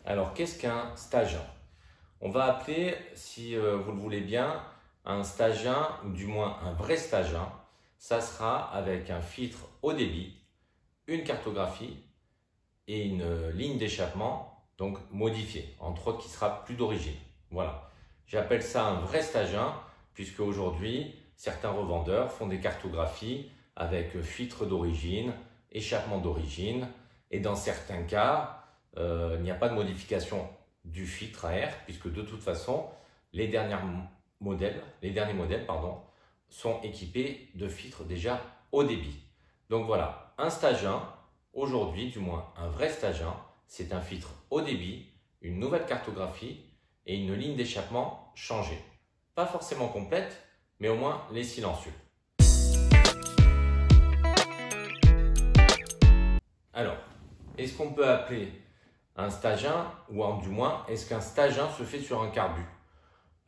Alors, qu'est-ce qu'un stage 1? On va appeler, si vous le voulez bien, un stage 1, ou du moins un vrai stage 1. Ça sera avec un filtre haut débit, une cartographie et une ligne d'échappement, donc modifiée, entre autres qui sera plus d'origine. Voilà. J'appelle ça un vrai stage 1, puisque aujourd'hui, certains revendeurs font des cartographies avec filtre d'origine, échappement d'origine, et dans certains cas, il n'y a pas de modification du filtre à air, puisque de toute façon, les derniers modèles sont équipés de filtres déjà haut débit. Donc voilà, un stage 1, aujourd'hui du moins un vrai stage 1, c'est un filtre haut débit, une nouvelle cartographie et une ligne d'échappement changée. Pas forcément complète, mais au moins les silencieux. Alors, est-ce qu'on peut appeler un stage 1 ou du moins, est-ce qu'un stage 1 se fait sur un carbu?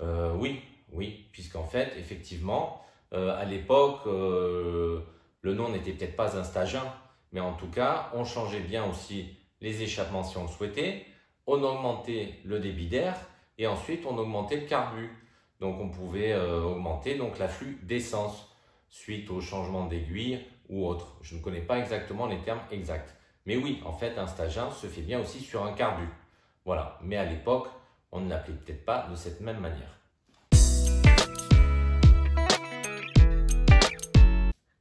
Oui, puisqu'en fait, effectivement, à l'époque, le nom n'était peut-être pas un stage 1, mais en tout cas, on changeait bien aussi les échappements si on le souhaitait, on augmentait le débit d'air et ensuite on augmentait le carbu. Donc on pouvait augmenter donc l'afflux d'essence suite au changement d'aiguille ou autre. Je ne connais pas exactement les termes exacts. Mais oui, en fait, un stage 1 se fait bien aussi sur un carbu. Voilà, mais à l'époque, on ne l'appelait peut-être pas de cette même manière.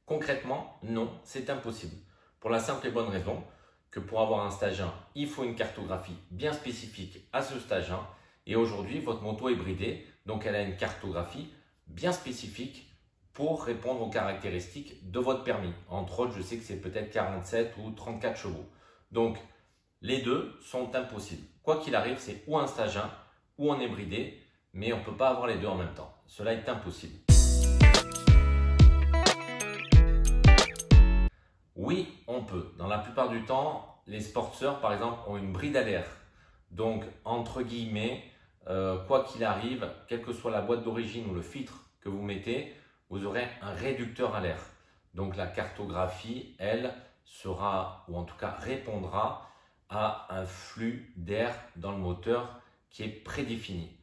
Concrètement, non, c'est impossible. Pour la simple et bonne raison que pour avoir un stage 1, il faut une cartographie bien spécifique à ce stage 1. Et aujourd'hui, votre moto est bridée, donc elle a une cartographie bien spécifique pour répondre aux caractéristiques de votre permis. Entre autres, je sais que c'est peut-être 47 ou 34 chevaux. Donc, les deux sont impossibles. Quoi qu'il arrive, c'est ou un stage 1 ou on est bridé, mais on ne peut pas avoir les deux en même temps. Cela est impossible. Oui, on peut. Dans la plupart du temps, les sporteurs, par exemple, ont une bride à l'air. Donc, entre guillemets, quoi qu'il arrive, quelle que soit la boîte d'origine ou le filtre que vous mettez, vous aurez un réducteur à l'air. Donc, la cartographie, elle, sera, ou en tout cas répondra à un flux d'air dans le moteur qui est prédéfini.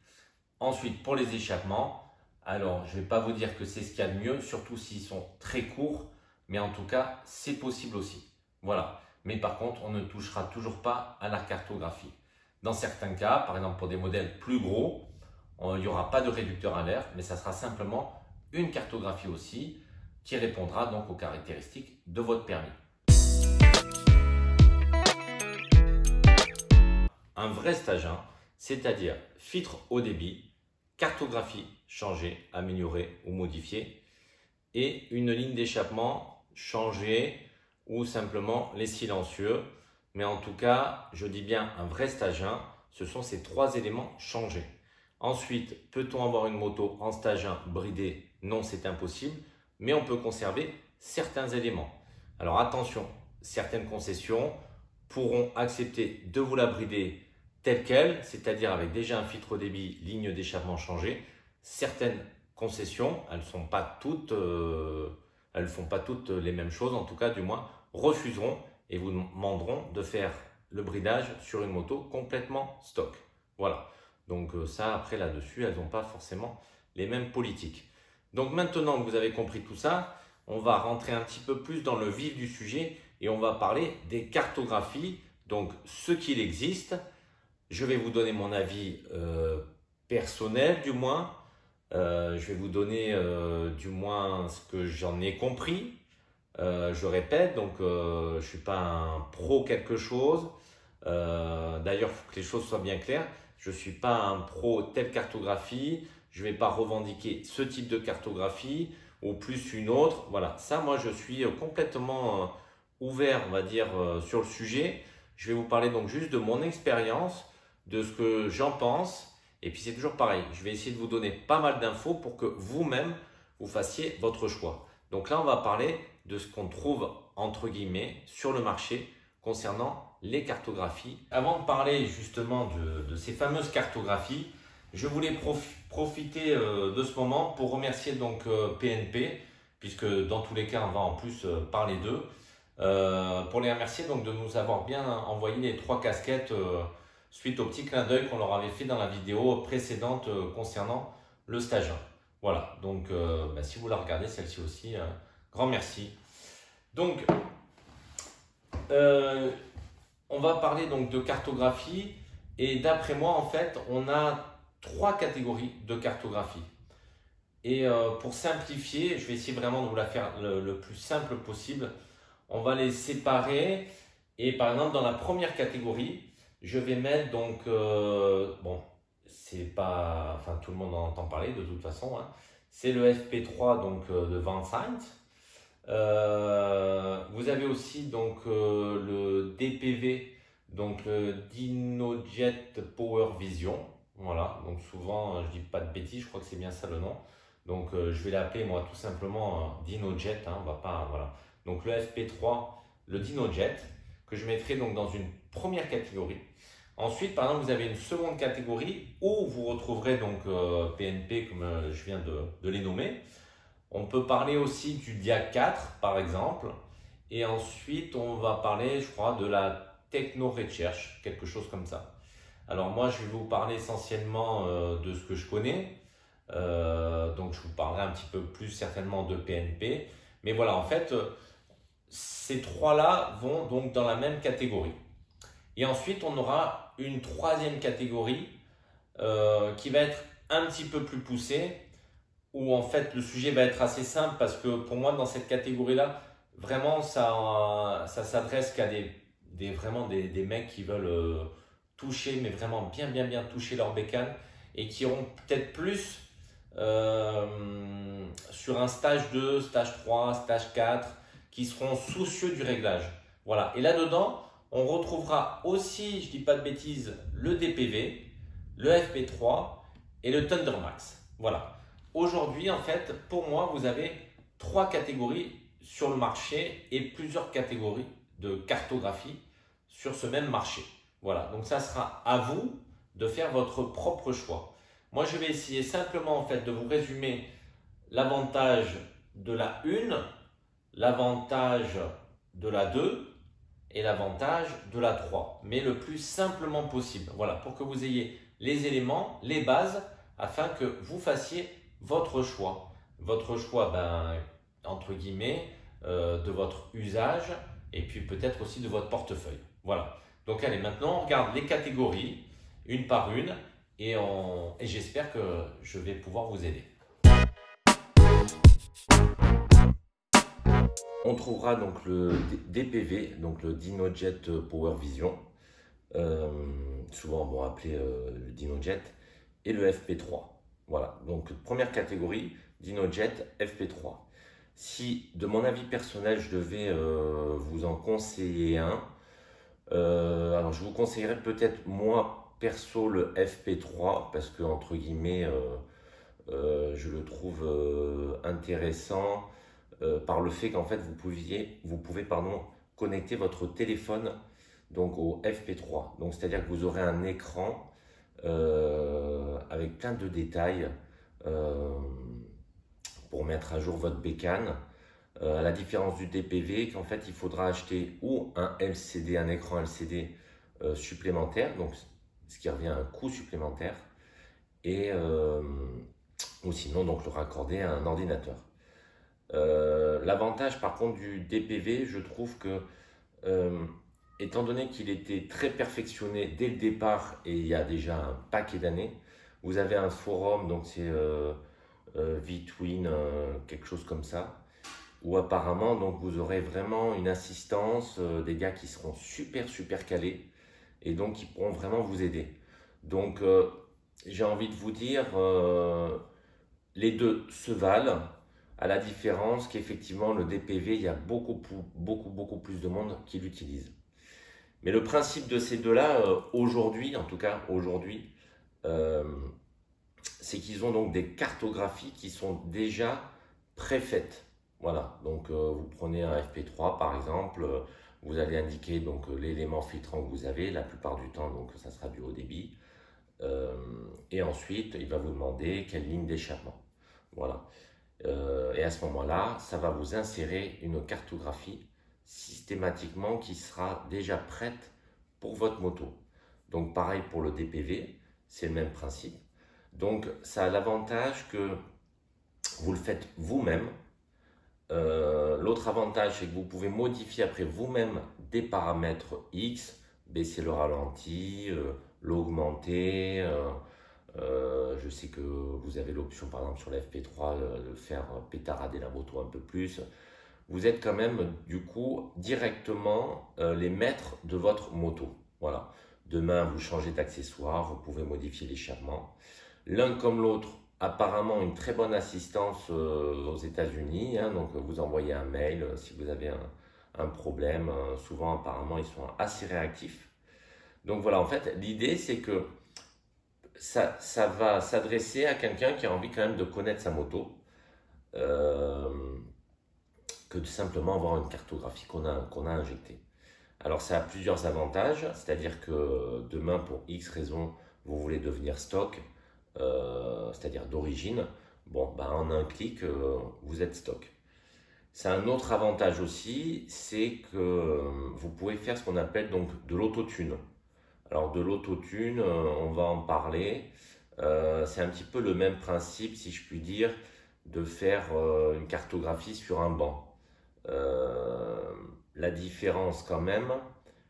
Ensuite, pour les échappements, alors je ne vais pas vous dire que c'est ce qu'il y a de mieux, surtout s'ils sont très courts, mais en tout cas, c'est possible aussi. Voilà. Mais par contre, on ne touchera toujours pas à la cartographie. Dans certains cas, par exemple pour des modèles plus gros, il n'y aura pas de réducteur à l'air, mais ça sera simplement une cartographie aussi qui répondra donc aux caractéristiques de votre permis. Un vrai stage 1, c'est-à-dire filtre haut débit, cartographie changée, améliorée ou modifiée et une ligne d'échappement changée ou simplement les silencieux. Mais en tout cas, je dis bien un vrai stage 1, ce sont ces trois éléments changés. Ensuite, peut-on avoir une moto en stage 1 bridée? Non, c'est impossible, mais on peut conserver certains éléments. Alors attention, certaines concessions pourront accepter de vous la brider telle qu'elle, c'est-à-dire avec déjà un filtre haut débit, ligne d'échappement changée. Certaines concessions, elles ne font pas toutes les mêmes choses, en tout cas du moins, refuseront et vous demanderont de faire le bridage sur une moto complètement stock. Voilà, donc ça après là-dessus, elles n'ont pas forcément les mêmes politiques. Donc maintenant que vous avez compris tout ça, on va rentrer un petit peu plus dans le vif du sujet et on va parler des cartographies, donc ce qu'il existe. Je vais vous donner mon avis personnel du moins. Je vais vous donner du moins ce que j'en ai compris. Je répète, donc je ne suis pas un pro quelque chose. D'ailleurs, il faut que les choses soient bien claires. Je ne suis pas un pro telle cartographie. Je ne vais pas revendiquer ce type de cartographie ou plus une autre. Voilà, ça, moi, je suis complètement ouvert, on va dire, sur le sujet. Je vais vous parler donc juste de mon expérience, de ce que j'en pense. Et puis, c'est toujours pareil. Je vais essayer de vous donner pas mal d'infos pour que vous-même, vous fassiez votre choix. Donc là, on va parler de ce qu'on trouve, entre guillemets, sur le marché concernant les cartographies. Avant de parler justement de ces fameuses cartographies, je voulais profiter de ce moment pour remercier donc PNP, puisque dans tous les cas, on va en plus parler d'eux, pour les remercier donc de nous avoir bien envoyé les 3 casquettes suite au petit clin d'œil qu'on leur avait fait dans la vidéo précédente concernant le stage 1. Voilà, donc si vous la regardez, celle-ci aussi, grand merci. Donc, on va parler donc de cartographie et d'après moi, en fait, on a 3 catégories de cartographie. Et pour simplifier, je vais essayer vraiment de vous la faire le plus simple possible. On va les séparer et par exemple, dans la première catégorie, je vais mettre donc, bon, c'est pas, enfin tout le monde en entend parler de toute façon, hein. C'est le FP3 donc de Vansite. Vous avez aussi donc le DPV, donc le DynoJet Power Vision. Voilà, donc souvent je dis pas de bêtises, je crois que c'est bien ça le nom. Donc je vais l'appeler moi tout simplement DynoJet, hein, on va pas, voilà. Donc le FP3, le DynoJet, que je mettrai donc dans une première catégorie. Ensuite, par exemple, vous avez une seconde catégorie où vous retrouverez donc PNP comme je viens de les nommer. On peut parler aussi du Diag 4 par exemple. Et ensuite, on va parler, je crois, de la techno-recherche, quelque chose comme ça. Alors moi, je vais vous parler essentiellement de ce que je connais. Donc je vous parlerai un petit peu plus certainement de PNP. Mais voilà, en fait, ces trois-là vont donc dans la même catégorie. Et ensuite, on aura une troisième catégorie qui va être un petit peu plus poussée, où en fait le sujet va être assez simple parce que pour moi, dans cette catégorie-là, vraiment, ça s'adresse qu'à vraiment des mecs qui veulent toucher, mais vraiment bien toucher leur bécane et qui auront peut-être plus sur un stage 2, stage 3, stage 4, qui seront soucieux du réglage. Voilà. Et là-dedans, on retrouvera aussi, je dis pas de bêtises, le DPV, le FP3 et le Thundermax. Voilà. Aujourd'hui, en fait, pour moi, vous avez 3 catégories sur le marché et plusieurs catégories de cartographie sur ce même marché. Voilà. Donc, ça sera à vous de faire votre propre choix. Moi, je vais essayer simplement, en fait, de vous résumer l'avantage de la 1, l'avantage de la 2 et l'avantage de la 3, mais le plus simplement possible. Voilà, pour que vous ayez les éléments, les bases, afin que vous fassiez votre choix. Votre choix, entre guillemets, de votre usage et puis peut-être aussi de votre portefeuille. Voilà. Donc allez, maintenant on regarde les catégories, une par une, et j'espère que je vais pouvoir vous aider. On trouvera donc le DPV, donc le DynoJet Power Vision, souvent appelé le DynoJet, et le FP3. Voilà, donc première catégorie, DynoJet FP3. Si de mon avis personnel, je devais vous en conseiller un, alors je vous conseillerais peut-être moi perso le FP3 parce que entre guillemets, je le trouve intéressant. Par le fait qu'en fait vous pouvez connecter votre téléphone donc au FP3. Donc c'est-à-dire que vous aurez un écran avec plein de détails pour mettre à jour votre bécane. À la différence du DPV, qu'en fait il faudra acheter ou un LCD, un écran LCD supplémentaire, donc ce qui revient à un coût supplémentaire, et ou sinon donc le raccorder à un ordinateur. L'avantage par contre du DPV, je trouve que étant donné qu'il était très perfectionné dès le départ et il y a déjà un paquet d'années, vous avez un forum, donc c'est Vitwin, quelque chose comme ça, où apparemment donc vous aurez vraiment une assistance, des gars qui seront super calés et donc qui pourront vraiment vous aider. Donc j'ai envie de vous dire, les deux se valent. À la différence qu'effectivement le DPV, il y a beaucoup plus de monde qui l'utilise. Mais le principe de ces deux-là, aujourd'hui, en tout cas aujourd'hui, c'est qu'ils ont donc des cartographies qui sont déjà préfaites. Voilà, donc vous prenez un FP3 par exemple, vous allez indiquer donc l'élément filtrant que vous avez, la plupart du temps donc ça sera du haut débit. Et ensuite, il va vous demander quelle ligne d'échappement. Voilà. Et à ce moment-là, ça va vous insérer une cartographie systématiquement qui sera déjà prête pour votre moto. Donc pareil pour le DPV, c'est le même principe. Donc ça a l'avantage que vous le faites vous-même. L'autre avantage, c'est que vous pouvez modifier après vous-même des paramètres X, baisser le ralenti, l'augmenter. Je sais que vous avez l'option, par exemple, sur la FP3, de faire pétarader la moto un peu plus. Vous êtes quand même, du coup, directement les maîtres de votre moto. Voilà. Demain, vous changez d'accessoire, vous pouvez modifier l'échappement. L'un comme l'autre, apparemment une très bonne assistance aux États-Unis. Hein, donc, vous envoyez un mail si vous avez un problème. Souvent, apparemment, ils sont assez réactifs. Donc voilà, en fait, l'idée, c'est que ça va s'adresser à quelqu'un qui a envie quand même de connaître sa moto, que de simplement avoir une cartographie qu'on a injectée. Alors ça a plusieurs avantages, c'est-à-dire que demain, pour X raisons, vous voulez devenir stock, c'est-à-dire d'origine, bon, ben, en un clic, vous êtes stock. C'est un autre avantage aussi, c'est que vous pouvez faire ce qu'on appelle donc de l'autotune. Alors de l'autotune, on va en parler. C'est un petit peu le même principe, si je puis dire, de faire une cartographie sur un banc. La différence quand même,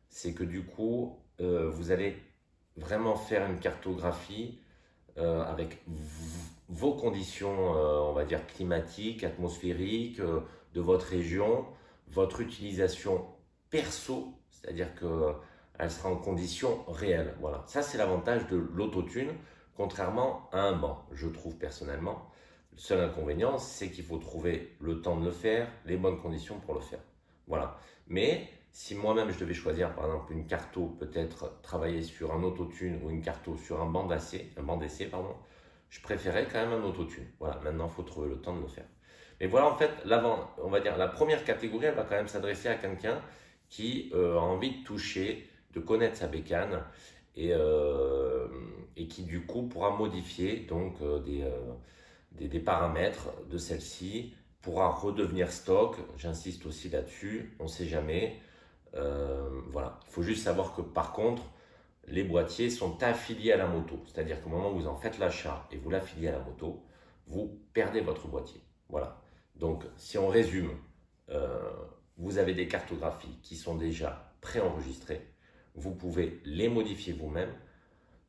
c'est que du coup, vous allez vraiment faire une cartographie avec vos conditions, on va dire climatiques, atmosphériques, de votre région, votre utilisation perso, c'est-à-dire que elle sera en conditions réelles. Voilà, ça c'est l'avantage de l'autotune, contrairement à un banc, je trouve personnellement. Le seul inconvénient, c'est qu'il faut trouver le temps de le faire, les bonnes conditions pour le faire. Voilà. Mais si moi-même je devais choisir par exemple une carto, peut-être travailler sur un autotune ou une carto sur un banc d'essai, pardon, je préférais quand même un autotune. Voilà, maintenant il faut trouver le temps de le faire. Mais voilà, en fait, on va dire la première catégorie, elle va quand même s'adresser à quelqu'un qui a envie de toucher, de connaître sa bécane et qui du coup pourra modifier donc des paramètres de celle-ci, pourra redevenir stock. J'insiste aussi là-dessus, on ne sait jamais. Voilà, il faut juste savoir que par contre, les boîtiers sont affiliés à la moto. C'est-à-dire qu'au moment où vous en faites l'achat et vous l'affiliez à la moto, vous perdez votre boîtier. Voilà. Donc, si on résume, vous avez des cartographies qui sont déjà préenregistrées. Vous pouvez les modifier vous-même.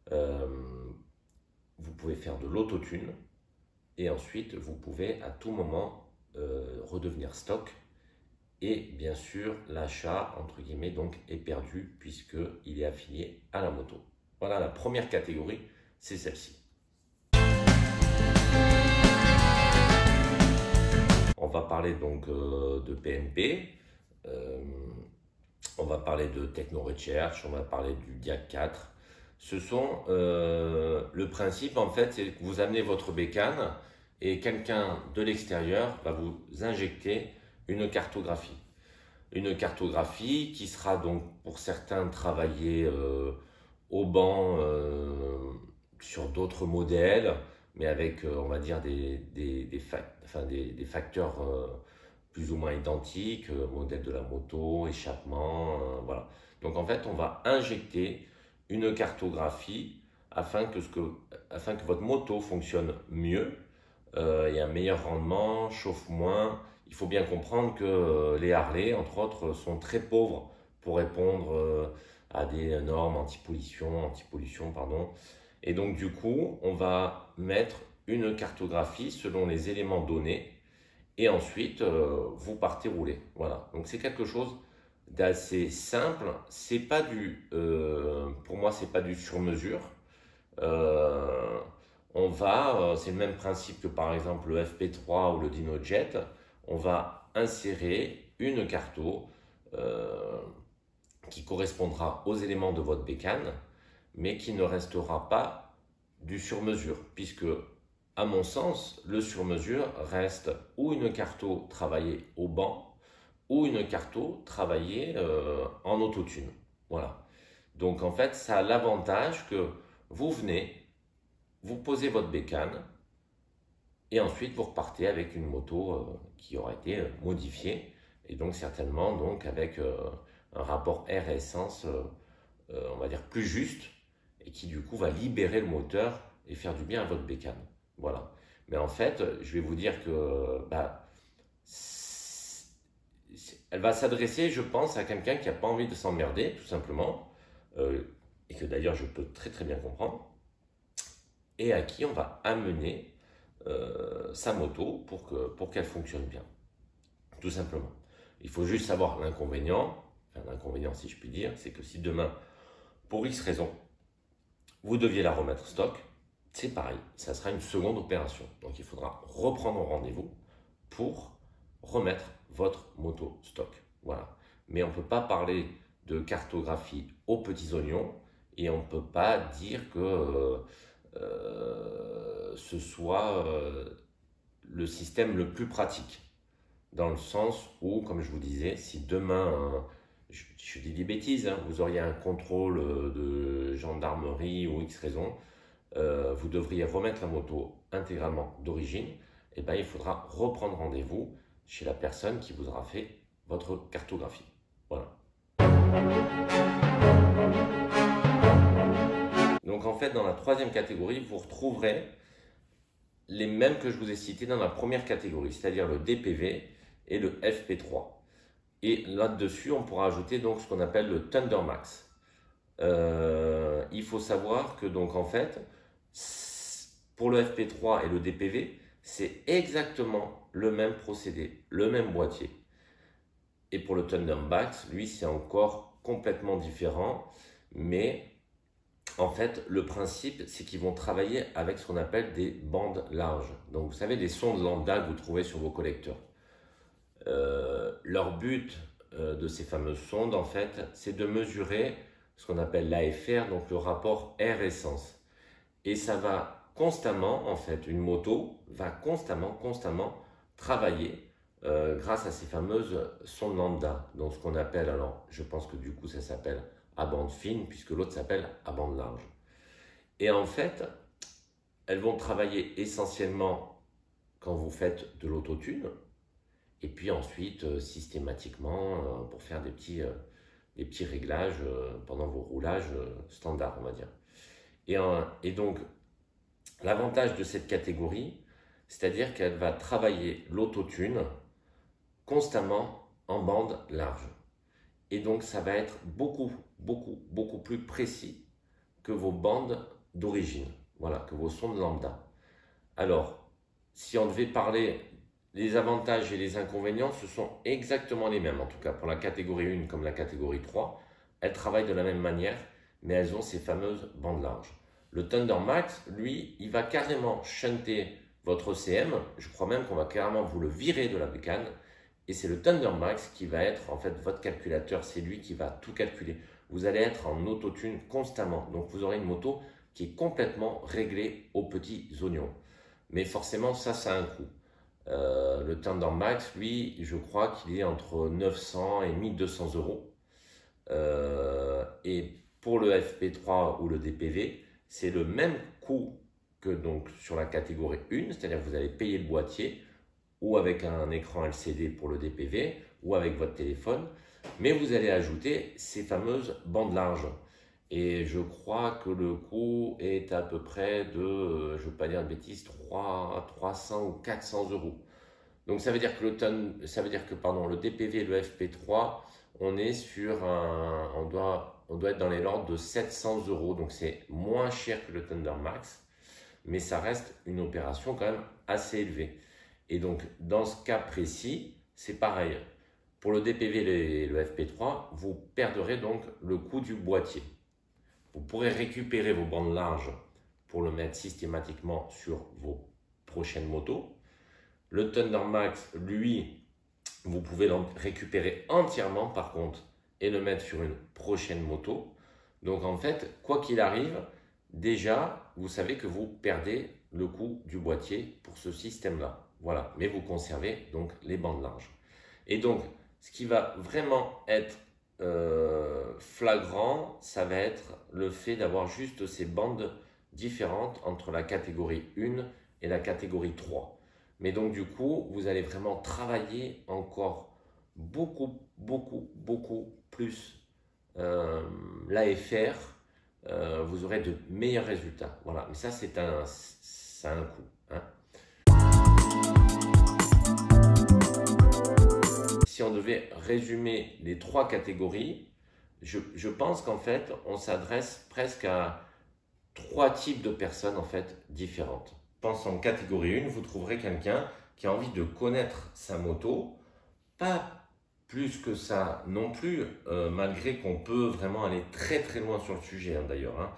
Vous pouvez faire de l'autotune. Et ensuite, vous pouvez à tout moment redevenir stock. Et bien sûr, l'achat, entre guillemets, donc, est perdu puisqu'il est affilié à la moto. Voilà, la première catégorie, c'est celle-ci. On va parler donc de PNP, on va parler de Techno Recherche, on va parler du Diag 4. Ce sont, le principe en fait, c'est que vous amenez votre bécane et quelqu'un de l'extérieur va vous injecter une cartographie. Une cartographie qui sera donc pour certains travaillée au banc sur d'autres modèles, mais avec, on va dire, des facteurs plus ou moins identiques, modèle de la moto, échappement, voilà. Donc en fait, on va injecter une cartographie afin que votre moto fonctionne mieux, et un meilleur rendement, chauffe moins. Il faut bien comprendre que les Harley, entre autres, sont très pauvres pour répondre à des normes anti-pollution, pardon. Et donc du coup, on va mettre une cartographie selon les éléments donnés et ensuite vous partez rouler. Voilà. Donc c'est quelque chose d'assez simple. C'est pas pour moi, c'est pas du sur-mesure. C'est le même principe que par exemple le FP3 ou le DynoJet. On va insérer une carto qui correspondra aux éléments de votre bécane, mais qui ne restera pas du sur-mesure, puisque, à mon sens, le sur-mesure reste ou une carto travaillée au banc, ou une carto travaillée en autotune. Voilà. Donc en fait, ça a l'avantage que vous venez, vous posez votre bécane, et ensuite vous repartez avec une moto qui aura été modifiée, et donc certainement donc avec un rapport air-essence, on va dire plus juste, et qui du coup va libérer le moteur et faire du bien à votre bécane. Voilà. Mais en fait, je vais vous dire que elle va s'adresser, je pense, à quelqu'un qui n'a pas envie de s'emmerder, tout simplement, et que d'ailleurs je peux très très bien comprendre, et à qui on va amener sa moto pour qu'elle fonctionne bien, tout simplement. Il faut juste savoir l'inconvénient, enfin l'inconvénient si je puis dire, c'est que si demain, pour X raison, vous deviez la remettre stock, c'est pareil, ça sera une seconde opération. Donc il faudra reprendre rendez-vous pour remettre votre moto stock. Voilà. Mais on ne peut pas parler de cartographie aux petits oignons et on ne peut pas dire que ce soit le système le plus pratique. Dans le sens où, comme je vous disais, si demain, je dis des bêtises, hein, vous auriez un contrôle de gendarmerie ou X raison, vous devriez remettre la moto intégralement d'origine, et bien il faudra reprendre rendez-vous chez la personne qui vous aura fait votre cartographie. Voilà. Donc en fait, dans la troisième catégorie, vous retrouverez les mêmes que je vous ai cités dans la première catégorie, c'est-à-dire le DPV et le FP3. Et là-dessus, on pourra ajouter donc ce qu'on appelle le Thunder Max. Il faut savoir que donc en fait, pour le FP3 et le DPV, c'est exactement le même procédé, le même boîtier. Et pour le Thunder Max, lui, c'est encore complètement différent, mais en fait, le principe, c'est qu'ils vont travailler avec ce qu'on appelle des bandes larges. Donc, vous savez, des sondes lambda que vous trouvez sur vos collecteurs. Leur but de ces fameuses sondes, en fait, c'est de mesurer ce qu'on appelle l'AFR, donc le rapport air-essence. Et ça va constamment, en fait, une moto va constamment travailler grâce à ces fameuses sondes lambda. Donc, ce qu'on appelle, alors, je pense que du coup, ça s'appelle à bande fine, puisque l'autre s'appelle à bande large. Et en fait, elles vont travailler essentiellement quand vous faites de l'autotune, et puis ensuite, systématiquement, pour faire des petits réglages pendant vos roulages standards, on va dire. Et donc, l'avantage de cette catégorie, c'est-à-dire qu'elle va travailler l'autotune constamment en bande large. Et donc, ça va être beaucoup plus précis que vos bandes d'origine, voilà, que vos sondes lambda. Alors, si on devait parler des avantages et les inconvénients, ce sont exactement les mêmes, en tout cas pour la catégorie 1 comme la catégorie 3. Elles travaillent de la même manière, mais elles ont ces fameuses bandes larges. Le Thunder Max, lui, il va carrément shunter votre CM. Je crois même qu'on va carrément vous le virer de la bécane. Et c'est le Thunder Max qui va être en fait votre calculateur. C'est lui qui va tout calculer. Vous allez être en autotune constamment. Donc vous aurez une moto qui est complètement réglée aux petits oignons. Mais forcément, ça a un coût. Le Thunder Max, lui, je crois qu'il est entre 900 et 1200 euros. Et pour le FP3 ou le DPV, c'est le même coût que donc sur la catégorie 1, c'est-à-dire que vous allez payer le boîtier ou avec un écran LCD pour le DPV ou avec votre téléphone, mais vous allez ajouter ces fameuses bandes larges. Et je crois que le coût est à peu près de, je ne veux pas dire de bêtises, 300 ou 400 euros. Donc ça veut dire que le DPV et le FP3, on est sur on doit être dans les ordres de 700 euros. Donc c'est moins cher que le Thunder Max, mais ça reste une opération quand même assez élevée. Et donc dans ce cas précis, c'est pareil. Pour le DPV et le FP3, vous perdrez donc le coût du boîtier. Vous pourrez récupérer vos bandes larges pour le mettre systématiquement sur vos prochaines motos. Le Thunder Max, lui, vous pouvez le récupérer entièrement par contre et le mettre sur une prochaine moto. Donc en fait, quoi qu'il arrive, déjà, vous savez que vous perdez le coût du boîtier pour ce système-là. Voilà, mais vous conservez donc les bandes larges. Et donc, ce qui va vraiment être flagrant, ça va être le fait d'avoir juste ces bandes différentes entre la catégorie 1 et la catégorie 3. Mais donc du coup, vous allez vraiment travailler encore beaucoup plus l'AFR vous aurez de meilleurs résultats. Voilà, mais ça, ça a un coût, hein. Si on devait résumer les 3 catégories, je pense qu'en fait, on s'adresse presque à 3 types de personnes en fait différentes. Je pense en catégorie 1, vous trouverez quelqu'un qui a envie de connaître sa moto, pas plus que ça non plus, malgré qu'on peut vraiment aller très très loin sur le sujet, hein, d'ailleurs, hein.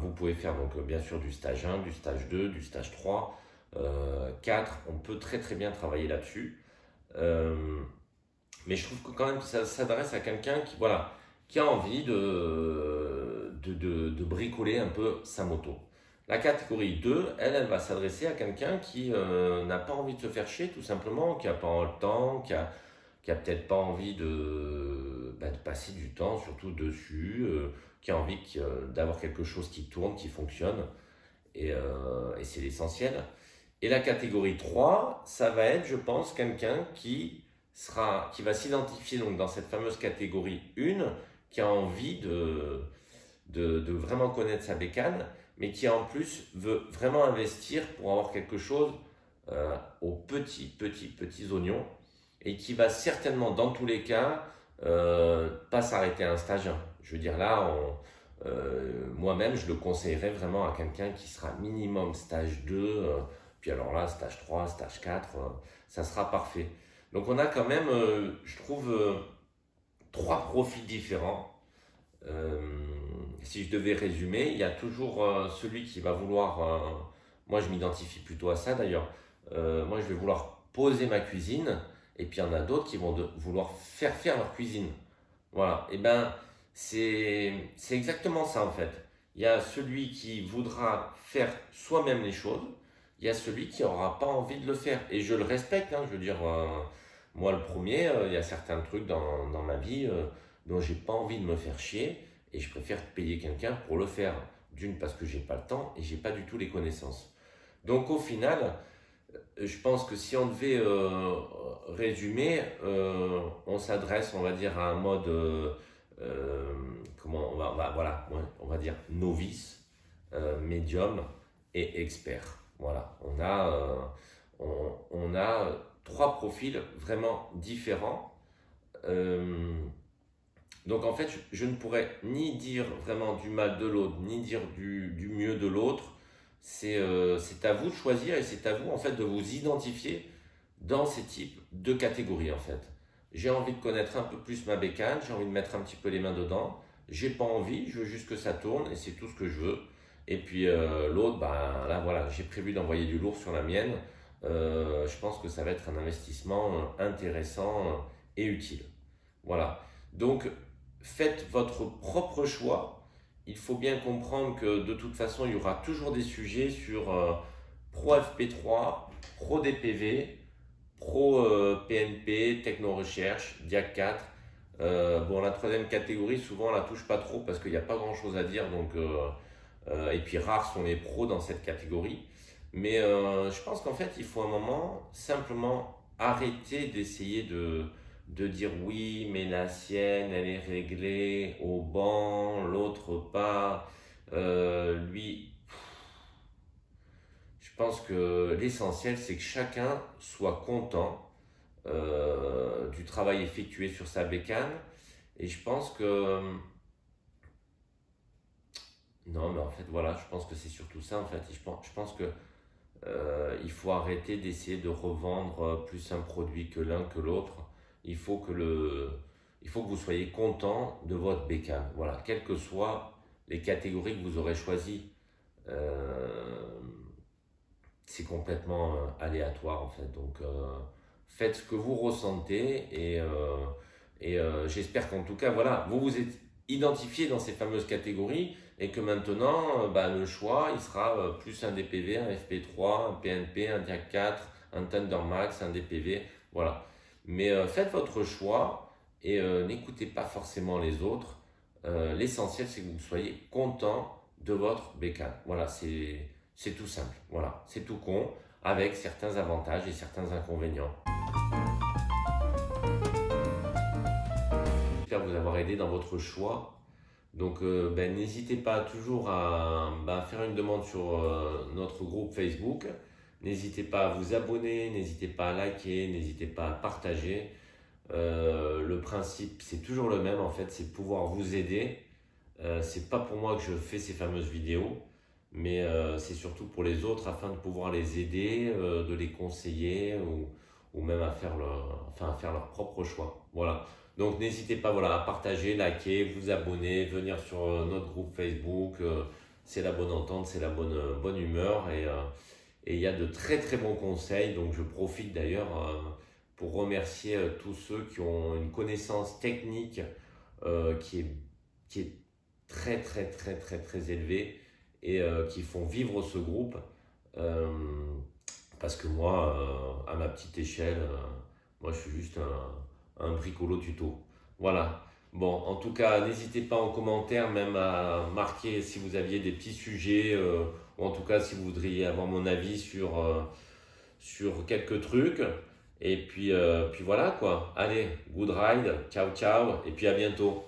Vous pouvez faire donc bien sûr du stage 1, du stage 2, du stage 3, 4, on peut très très bien travailler là-dessus. Mais je trouve que quand même ça s'adresse à quelqu'un qui, voilà, qui a envie de bricoler un peu sa moto. La catégorie 2, elle va s'adresser à quelqu'un qui n'a pas envie de se faire chier tout simplement, qui n'a pas le temps, qui a peut-être pas envie de passer du temps surtout dessus, qui a envie d'avoir quelque chose qui tourne, qui fonctionne, et c'est l'essentiel. Et la catégorie 3, ça va être, je pense, quelqu'un qui va s'identifier donc dans cette fameuse catégorie 1, qui a envie de vraiment connaître sa bécane, mais qui en plus veut vraiment investir pour avoir quelque chose aux petits oignons, et qui va certainement, dans tous les cas, pas s'arrêter à un stage 1. Je veux dire là, moi-même, je le conseillerais vraiment à quelqu'un qui sera minimum stage 2, puis alors là, stage 3, stage 4, ça sera parfait. Donc on a quand même, je trouve, 3 profils différents. Si je devais résumer, il y a toujours celui qui va vouloir, moi je m'identifie plutôt à ça d'ailleurs, moi je vais vouloir poser ma cuisine, et puis il y en a d'autres qui vont vouloir faire leur cuisine. Voilà, et ben c'est exactement ça en fait. Il y a celui qui voudra faire soi-même les choses, il y a celui qui n'aura pas envie de le faire. Et je le respecte, hein, je veux dire, moi le premier, il y a certains trucs dans ma vie dont j'ai pas envie de me faire chier, et je préfère payer quelqu'un pour le faire. D'une, parce que j'ai pas le temps et j'ai pas du tout les connaissances. Donc au final, je pense que si on devait résumer, on s'adresse, on va dire, à un mode, comment voilà, ouais, on va dire novice, médium et expert. Voilà, on a 3 profils vraiment différents. Donc en fait, je ne pourrais ni dire vraiment du mal de l'autre, ni dire du mieux de l'autre. C'est à vous de choisir, et c'est à vous en fait de vous identifier dans ces types de catégories en fait. J'ai envie de connaître un peu plus ma bécane, j'ai envie de mettre un petit peu les mains dedans. J'ai pas envie, je veux juste que ça tourne, et c'est tout ce que je veux. Et puis l'autre, ben là voilà, j'ai prévu d'envoyer du lourd sur la mienne. Je pense que ça va être un investissement intéressant et utile. Voilà. Donc faites votre propre choix. Il faut bien comprendre que de toute façon, il y aura toujours des sujets sur Pro FP3, Pro DPV, Pro PNP, Techno Recherche, Diac 4. Bon, la 3e catégorie, souvent, on la touche pas trop parce qu'il n'y a pas grand chose à dire. Donc, et puis, rares sont les pros dans cette catégorie. Mais je pense qu'en fait, il faut un moment simplement arrêter d'essayer de dire oui, mais la sienne, elle est réglée au banc, l'autre pas. Lui, je pense que l'essentiel, c'est que chacun soit content du travail effectué sur sa bécane. Et je pense que... Non, mais en fait, voilà, je pense que c'est surtout ça, en fait. Je pense que il faut arrêter d'essayer de revendre plus un produit que l'un que l'autre. Il faut que vous soyez content de votre bécane. Voilà, quelles que soient les catégories que vous aurez choisies, c'est complètement aléatoire en fait. Donc, faites ce que vous ressentez, et j'espère qu'en tout cas, voilà, vous vous êtes identifié dans ces fameuses catégories, et que maintenant, le choix, il sera plus un DPV, un FP3, un PNP, un Diac 4, un Thunder Max, un DPV, voilà. Mais faites votre choix, et n'écoutez pas forcément les autres. L'essentiel, c'est que vous soyez content de votre bécane. Voilà, c'est tout simple. Voilà, c'est tout con, avec certains avantages et certains inconvénients. J'espère vous avoir aidé dans votre choix Donc, n'hésitez pas toujours à faire une demande sur notre groupe Facebook. N'hésitez pas à vous abonner, n'hésitez pas à liker, n'hésitez pas à partager. Le principe, c'est toujours le même en fait, c'est de pouvoir vous aider. C'est pas pour moi que je fais ces fameuses vidéos, mais c'est surtout pour les autres afin de pouvoir les aider, de les conseiller ou même à faire à faire leur propre choix. Voilà. Donc n'hésitez pas voilà, à partager, liker, vous abonner, venir sur notre groupe Facebook. C'est la bonne entente, c'est la bonne humeur et il y a de très très bons conseils. Donc je profite d'ailleurs pour remercier tous ceux qui ont une connaissance technique qui est très très très très très élevée et qui font vivre ce groupe. Euh, Parce que moi, à ma petite échelle, moi je suis juste un bricolo tuto. Voilà. Bon, en tout cas, n'hésitez pas en commentaire même à marquer si vous aviez des petits sujets ou en tout cas si vous voudriez avoir mon avis sur quelques trucs. Et puis voilà quoi. Allez, good ride, ciao ciao et puis à bientôt.